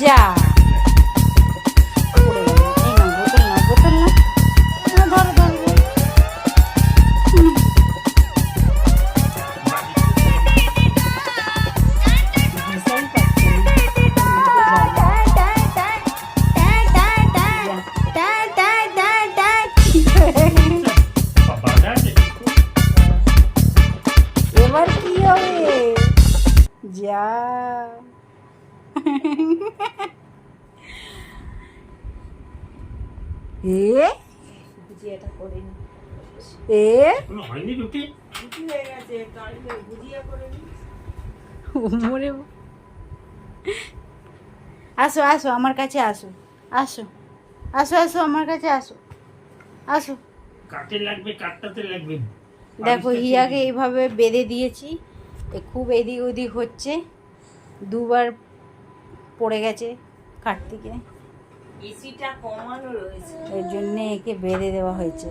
যা পড়ে গেল। এই না বোতল না, বোতল না, ধরো ধরো ধরো। দিশাই পাচ্ছে না। এবার কি হবে? যা ভুজিয়াটা করে নি। হয়নি রুটি রুটি হয়ে গেছে, তাহলে ভুজিয়া করে নি। মরে আসো আসো আমার কাছে আসো, আসো আসো আসো আমার কাছে আসো, আসো। কাটে লাগবে, কাটটাতে লাগবে। দেখো হিয়াকে এইভাবে বেঁধে দিয়েছি, এ খুব এদিক ওদিক হচ্ছে, দুবার পড়ে গেছে খাট থেকে, এসিটা কমানো রয়েছে। এর জন্যে একে বেঁধে দেওয়া হয়েছে।